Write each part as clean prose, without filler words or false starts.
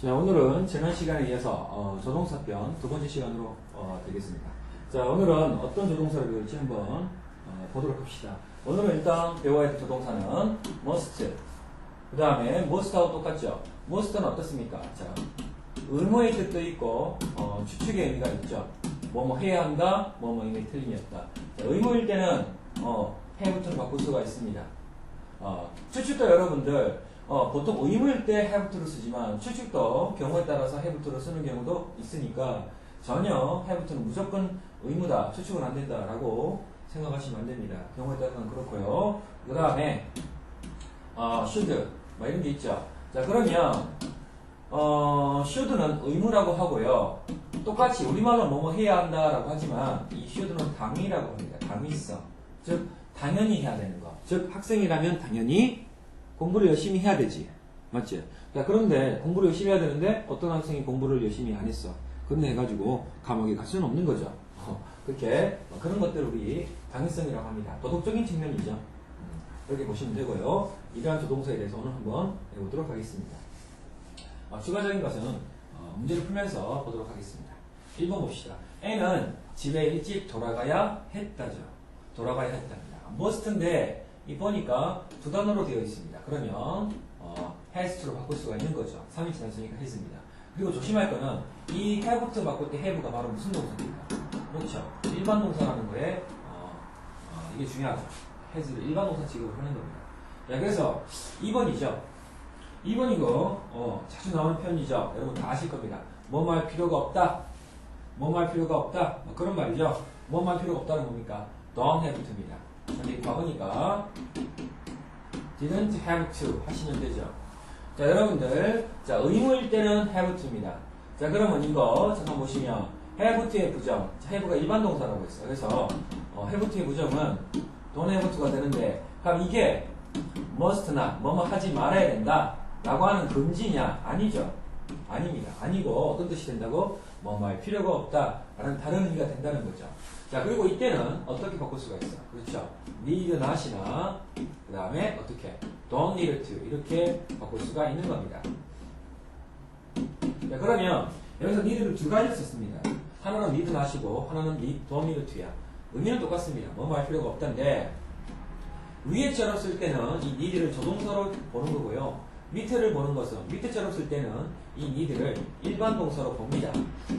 자, 오늘은 지난 시간에 이어서 조동사편 두 번째 시간으로 되겠습니다. 자, 오늘은 어떤 조동사를 배울지 한번 보도록 합시다. 오늘은 일단 배워야 할 조동사는 must. 그 다음에 must하고 똑같죠. must는 어떻습니까? 자, 의무의 뜻도 있고 추측의 의미가 있죠. 뭐뭐 해야 한다, 뭐뭐 이미 틀림이 없다. 자, 의무일 때는 have부터는 바꿀 수가 있습니다. 추측도 여러분들 보통 의무일 때 have부터를 쓰지만 추측도 경우에 따라서 have부터를 쓰는 경우도 있으니까 전혀 have부터는 무조건 의무다, 추측은 안 된다라고 생각하시면 안 됩니다. 경우에 따라서는 그렇고요. 그 다음에 should 뭐 이런 게 있죠. 자, 그러면 should는 의무라고 하고요. 똑같이 우리말로 뭐뭐 해야 한다라고 하지만 이 should는 당위라고 합니다. 당위성. 즉 당연히 해야 되는 거. 즉 학생이라면 당연히 공부를 열심히 해야 되지. 맞지? 자, 그런데 공부를 열심히 해야 되는데 어떤 학생이 공부를 열심히 안 했어. 그런데 해가지고 감옥에 갈 수는 없는 거죠. 그렇게 그런 것들을 우리 당위성이라고 합니다. 도덕적인 측면이죠. 그렇게 보시면 되고요. 이러한 조동사에 대해서 오늘 한번 해보도록 하겠습니다. 추가적인 것은 문제를 풀면서 보도록 하겠습니다. 1번 봅시다. A는 집에 일찍 돌아가야 했다죠. 돌아가야 했답니다. must인데 이 보니까 두 단어로 되어 있습니다. 그러면 has to로 바꿀 수가 있는 거죠. 3일 지났으니까 했습니다. 그리고 조심할 거는 이 have부터 바꿀 때 have가 바로 무슨 동사입니까? 그렇죠. 일반 동사라는 거에 이게 중요하죠. has를 일반 동사 취급을 하는 겁니다. 자, 그래서 2번이죠. 2번 이거 자주 나오는 표현이죠. 여러분 다 아실 겁니다. 뭐뭐 할 필요가 없다. 뭐뭐 할 필요가 없다. 그런 말이죠. 뭐뭐 할 필요가 없다는 뭡니까? don't have to입니다. 근데 과거니까 didn't have to 하시면 되죠. 자, 여러분들, 자, 의무일 때는 have to입니다. 자, 그러면 이거 잠깐 보시면 have to의 부정, 자, have가 일반 동사라고 했어요. 그래서 have to의 부정은 don't have to가 되는데, 그럼 이게 must나 뭐뭐 하지 말아야 된다 라고 하는 금지냐? 아니죠. 아닙니다. 아니고 어떤 뜻이 된다고? 뭐뭐 할 필요가 없다 라는 다른 의미가 된다는 거죠. 자, 그리고 이때는 어떻게 바꿀 수가 있어? 그렇죠. need not이나 그 다음에 어떻게? don't need to 이렇게 바꿀 수가 있는 겁니다. 자, 그러면 여기서 need를 두 가지를 썼습니다. 하나는 need not이고 하나는 don't need to야. 의미는 똑같습니다. 뭐뭐 할 필요가 없다인데 위에처럼 쓸 때는 이 need를 조동사로 보는 거고요. 밑에를 보는 것은 밑에처럼 쓸 때는 이 need를 일반 동사로 봅니다.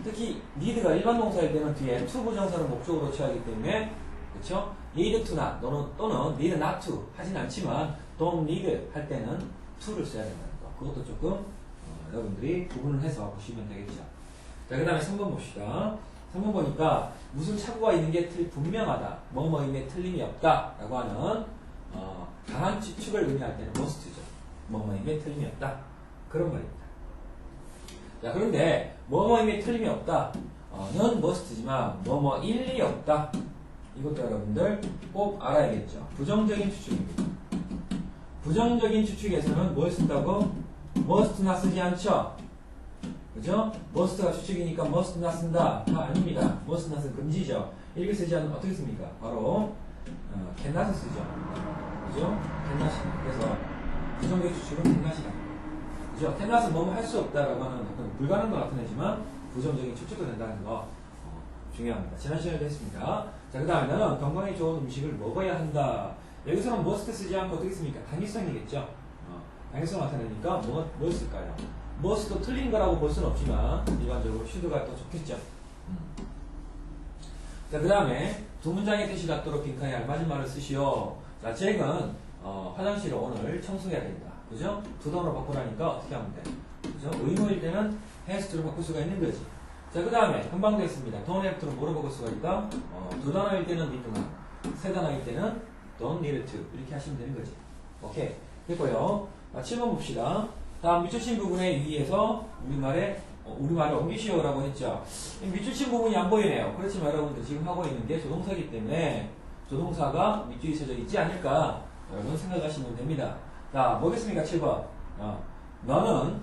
특히 need가 일반 동사일 때는 뒤에 to 부정사를 목적으로 취하기 때문에 그렇죠? need to나 또는 need not to 하진 않지만 don't need 할 때는 to를 써야 된다는 거. 그것도 조금 여러분들이 구분을 해서 보시면 되겠죠. 자, 그 다음에 3번 봅시다. 3번 보니까 무슨 착오가 있는 게 분명하다. 뭐뭐임에 틀림이 없다 라고 하는 강한 추측을 의미할 때는 must죠. 뭐뭐임에 틀림이 없다. 그런 말입니다. 자, 그런데 뭐뭐임에 틀림이 없다. 는 must지만 뭐뭐일 리 없다. 이것도 여러분들 꼭 알아야겠죠. 부정적인 추측입니다. 부정적인 추측에서는 뭘 쓴다고? must나 쓰지 않죠. 그죠? must가 추측이니까 must not 쓴다. 아닙니다. must not은 금지죠. 이렇게 쓰지 않으면 어떻게 씁니까? 바로 cannot 쓰죠. 그죠? cannot. 그래서 부정적인 추측은 cannot이다. 그죠? cannot은 뭐뭐 할 수 없다라고 하는 어떤 불가능과 나타내지만 부정적인 추측도 된다는 거 중요합니다. 지난 시간에도 했습니다. 자, 그 다음에는 건강에 좋은 음식을 먹어야 한다. 여기서는 must 쓰지 않고 어떻게 씁니까? 당위성이겠죠. 당위성 나타내니까 뭘 쓸까요? must도 틀린 거라고 볼 수는 없지만 일반적으로 should가 더 좋겠죠. 자, 그 다음에 두 문장의 뜻이 같도록 빈칸에 알맞은 말을 쓰시오. 자, 잭은 화장실을 오늘 청소해야 된다. 그죠? 두 단어로 바꾸라니까 어떻게 하면 돼? 그죠? 의무일 때는 has to로 바꿀 수가 있는 거지. 자, 그 다음에 금방 됐습니다. don't have to로 뭐로 바꿀 수가 있다? 두 단어일 때는 need not, 세 단어일 때는 don't need to 이렇게 하시면 되는 거지. 오케이. 됐고요. 7번 봅시다. 다음 밑줄친 부분에 의해서 우리말에 옮기시오라고 했죠. 밑줄친 부분이 안 보이네요. 그렇지만 여러분들 지금 하고 있는 게 조동사이기 때문에 조동사가 밑줄이 써져 있지 않을까 여러분 생각하시면 됩니다. 자, 뭐겠습니까? 7번. 너는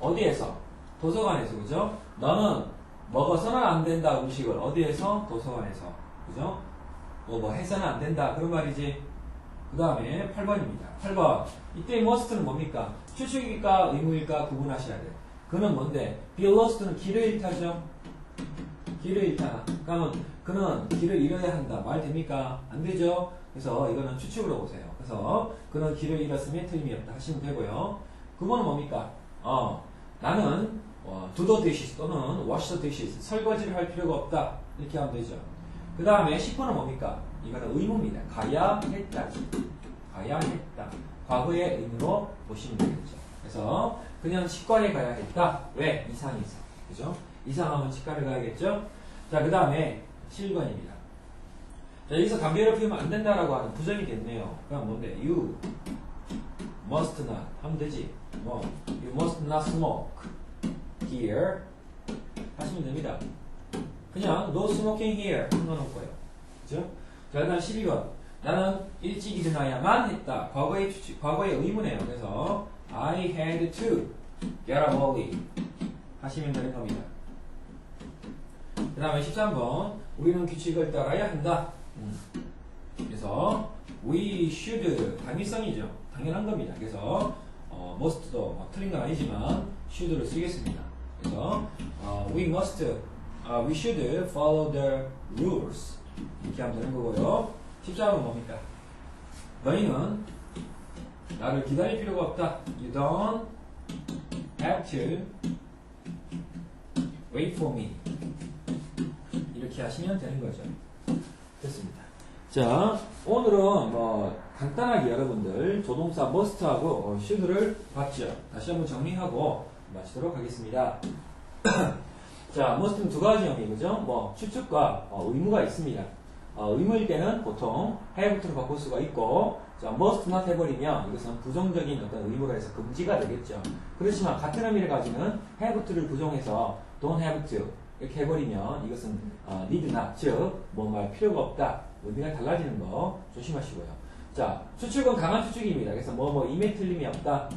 어디에서? 도서관에서, 그죠? 너는 먹어서는 안 된다, 음식을. 어디에서? 도서관에서. 그죠? 뭐 해서는 안 된다. 그런 말이지. 그 다음에 8번입니다. 8번. 이때 must는 뭡니까? 추측일까 의무일까 구분하셔야 돼요. 그는 뭔데? be lost는 길을 잃다죠. 길을 잃다. 그러면 그는 길을 잃어야 한다. 말 됩니까? 안 되죠. 그래서 이거는 추측으로 보세요. 그래서 그는 길을 잃었으면 틀림이 없다 하시면 되고요. 9번은 뭡니까? 나는 do the dishes 또는 wash the dishes 설거지를 할 필요가 없다. 이렇게 하면 되죠. 그 다음에 10번은 뭡니까? 이거는 의무입니다. 가야 했다. 가야 했다. 과거의 의무로 보시면 되겠죠. 그래서 그냥 치과에 가야 했다. 왜? 이상이 있어. 그죠? 이상하면 치과를 가야겠죠? 자, 그 다음에 7번입니다. 자, 여기서 감별을 피우면 안 된다라고 하는 부정이 됐네요. 그럼 뭔데? You must not 하면 되지. 뭐, you must not smoke here 하시면 됩니다. 그냥 no smoking here 넣어놓고요. 그죠? 자, 그 다음 12번. 나는 일찍 일어나야만 했다. 과거의 의무네요. 그래서 I had to get up early 하시면 되는 겁니다. 그 다음에 13번. 우리는 규칙을 따라야 한다. 그래서 we should 당위성이죠. 당연한 겁니다. 그래서 must도 틀린 건 아니지만 should를 쓰겠습니다. 그래서 we should follow the rules 이렇게 하면 되는 거고요. 14번은 뭡니까? 너희는 나를 기다릴 필요가 없다. You don't have to wait for me. 이렇게 하시면 되는 거죠. 됐습니다. 자, 오늘은 뭐 간단하게 여러분들 조동사 must하고 should를 봤죠. 다시 한번 정리하고 마치도록 하겠습니다. 자, must는 두 가지 형이 그죠? 뭐 추측과 의무가 있습니다. 의무일 때는 보통 have토로 바꿀 수가 있고, 자, must not 해버리면 이것은 부정적인 어떤 의무가 해서 금지가 되겠죠. 그렇지만 같은 의미를 가지는 have to를 부정해서 don't have to 이렇게 해버리면 이것은 need not, 즉 뭐 말 필요가 없다. 의미가 달라지는 거 조심하시고요. 자, 추측은 강한 추측입니다. 그래서 임에 틀림이 없다.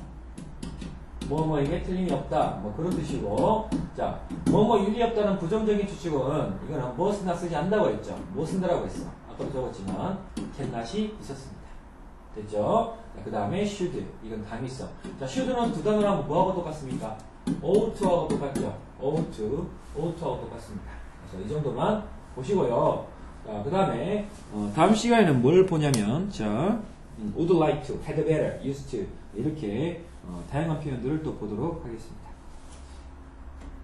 임에 틀림이 없다. 뭐 그런 뜻이고, 자, 일리 없다는 부정적인 추측은 이거는 must not 쓰지 않는다고 했죠. 못 쓴다라고 했어. 아까도 적었지만 can not이 있었습니다. 됐죠? 그 다음에 should, 이건 당위성. 자, should는 두 단어로 하면 뭐하고 똑같습니까? ought to하고 똑같죠. ought to하고 똑같습니다. 그래서 이 정도만 보시고요. 자, 그 다음에 다음 시간에는 뭘 보냐면, 자, would like to, had better, used to 이렇게 다양한 표현들을 또 보도록 하겠습니다.